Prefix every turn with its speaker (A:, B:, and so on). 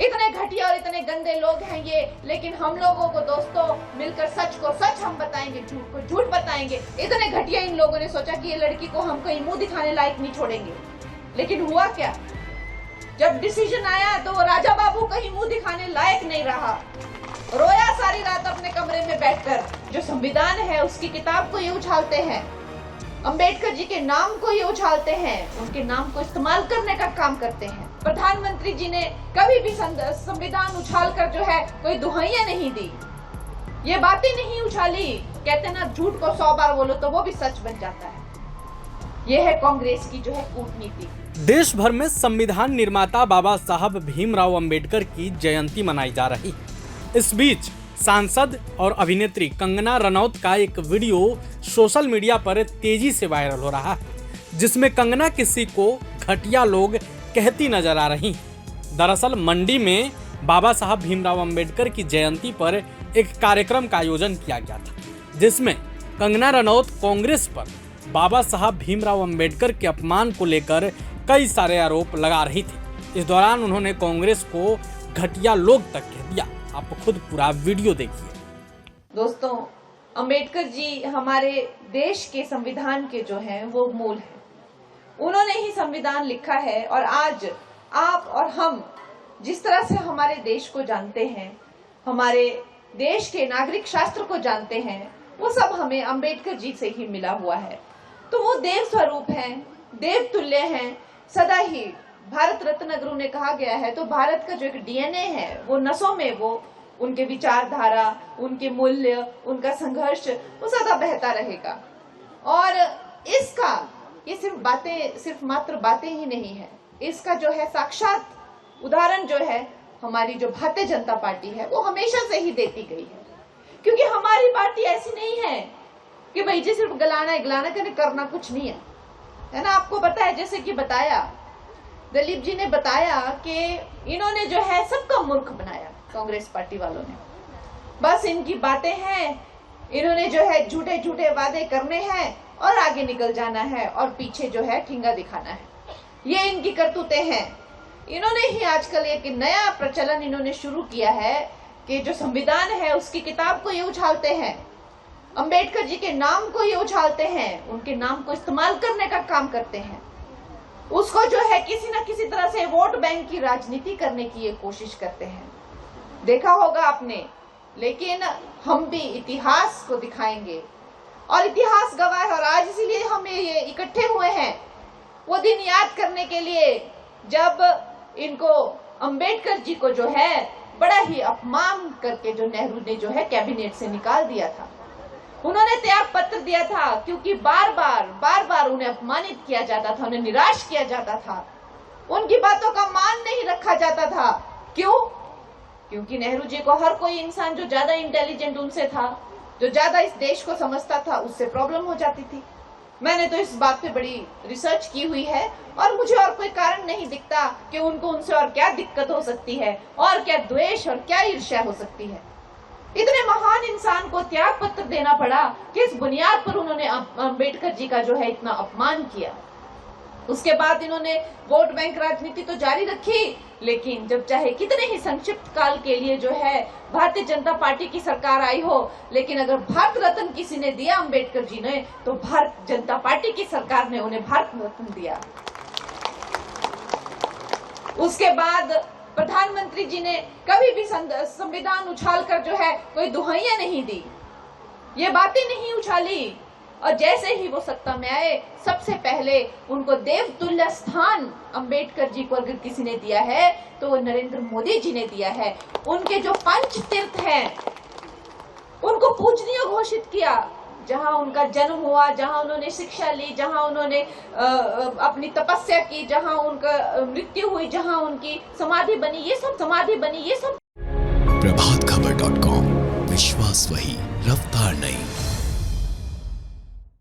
A: इतने घटिया और इतने गंदे लोग हैं ये, लेकिन हम लोगों को दोस्तों मिलकर सच को सच हम बताएंगे, झूठ को झूठ बताएंगे। इतने घटिया इन लोगों ने सोचा कि ये लड़की को हम कहीं मुंह दिखाने लायक नहीं छोड़ेंगे, लेकिन हुआ क्या? जब डिसीजन आया तो वो राजा बाबू कहीं मुंह दिखाने लायक नहीं रहा, रोया सारी रात अपने कमरे में बैठकर। जो संविधान है उसकी किताब को ये उछालते हैं, अंबेडकर जी के नाम को ये उछालते हैं, उनके नाम को इस्तेमाल करने का काम करते हैं। प्रधानमंत्री जी ने कभी भी संविधान उछाल कर जो है कोई दुहाइयां नहीं दी, ये बातें नहीं उछाली। कहते ना झूठ को 100 बार बोलो तो वो भी सच बन जाता है। ये है कांग्रेस की जो है कूटनीति।
B: देश भर में संविधान निर्माता बाबा साहब भीमराव अंबेडकर की जयंती मनाई जा रही। इस बीच सांसद और अभिनेत्री कंगना रनौत का एक वीडियो सोशल मीडिया पर तेजी से वायरल हो रहा है, जिसमें कंगना किसी को घटिया लोग कहती नजर आ रही। दरअसल मंडी में बाबा साहब भीमराव अंबेडकर की जयंती पर एक कार्यक्रम का आयोजन किया गया था, जिसमें कंगना रनौत कांग्रेस पर बाबा साहब भीमराव अंबेडकर के अपमान को लेकर कई सारे आरोप लगा रही थी। इस दौरान उन्होंने कांग्रेस को घटिया लोग तक कह दिया। आप खुद पूरा वीडियो देखिए।
A: दोस्तों, अंबेडकर जी हमारे देश के संविधान के जो हैं वो मूल हैं। उन्होंने ही संविधान लिखा है और आज आप और हम जिस तरह से हमारे देश को जानते हैं, हमारे देश के नागरिक शास्त्र को जानते हैं, वो सब हमें अंबेडकर जी से ही मिला हुआ है। तो वो देव स्वरूप हैं, देव तुल्य हैं, सदा ही भारत रत्न अगर उन्हें कहा गया है तो भारत का जो एक डीएनए है वो नसों में, वो उनके विचारधारा, उनके मूल्य, उनका संघर्ष वो सदा बहता रहेगा। और इसका ये सिर्फ मात्र बातें ही नहीं है, इसका जो है साक्षात उदाहरण जो है हमारी जो भारतीय जनता पार्टी है वो हमेशा से ही देती गई है। क्योंकि हमारी पार्टी ऐसी नहीं है कि भाई जी सिर्फ गलाना करना कुछ नहीं है ना। आपको पता है, जैसे कि बताया दिलीप जी ने बताया कि इन्होंने जो है सबका मूर्ख बनाया, कांग्रेस पार्टी वालों ने। बस इनकी बातें हैं, इन्होंने जो है झूठे झूठे वादे करने हैं और आगे निकल जाना है और पीछे जो है ठिंगा दिखाना है। ये इनकी करतूतें हैं। इन्होंने ही आजकल एक नया प्रचलन इन्होंने शुरू किया है कि जो संविधान है उसकी किताब को ये उछालते हैं, अंबेडकर जी के नाम को ये उछालते हैं, उनके नाम को इस्तेमाल करने का काम करते हैं। उसको जो है किसी न किसी तरह से वोट बैंक की राजनीति करने की ये कोशिश करते हैं। देखा होगा आपने, लेकिन हम भी इतिहास को दिखाएंगे और इतिहास गवाह है। और आज इसीलिए हम ये इकट्ठे हुए हैं वो दिन याद करने के लिए जब इनको अंबेडकर जी को जो है बड़ा ही अपमान करके जो नेहरू ने जो है कैबिनेट से निकाल दिया था। उन्होंने त्याग पत्र दिया था क्योंकि बार बार उन्हें अपमानित किया जाता था, उन्हें निराश किया जाता था, उनकी बातों का मान नहीं रखा जाता था। क्यों? क्योंकि नेहरू जी को हर कोई इंसान जो ज्यादा इंटेलिजेंट उनसे था, जो ज्यादा इस देश को समझता था, उससे प्रॉब्लम हो जाती थी। मैंने तो इस बात पे बड़ी रिसर्च की हुई है और मुझे और कोई कारण नहीं दिखता कि उनको उनसे और क्या दिक्कत हो सकती है और क्या द्वेष और क्या ईर्ष्या हो सकती है। इतने महान इंसान को त्याग पत्र देना पड़ा कि इस बुनियाद पर उन्होंने अंबेडकर जी का जो है इतना अपमान किया। उसके बाद इन्होंने वोट बैंक राजनीति तो जारी रखी, लेकिन जब चाहे कितने ही संक्षिप्त काल के लिए जो है भारतीय जनता पार्टी की सरकार आई हो, लेकिन अगर भारत रत्न किसी ने दिया अंबेडकर जी ने तो भारतीय जनता पार्टी की सरकार ने उन्हें भारत रत्न दिया। उसके बाद प्रधानमंत्री जी ने कभी भी संविधान उछाल कर जो है कोई दुहाइयां नहीं दी, ये बातें नहीं उछाली। और जैसे ही वो सत्ता में आए, सबसे पहले उनको देवतुल्य स्थान अंबेडकर जी को अगर किसी ने दिया है तो वो नरेंद्र मोदी जी ने दिया है। उनके जो पंच तीर्थ हैं उनको पूजनीय घोषित किया। जहां उनका जन्म हुआ, जहां उन्होंने शिक्षा ली, जहां उन्होंने अपनी तपस्या की, जहां उनका मृत्यु हुई, जहां उनकी समाधि बनी, ये सब
C: प्रभातखबर.com, विश्वास वही, रफ्तार नहीं।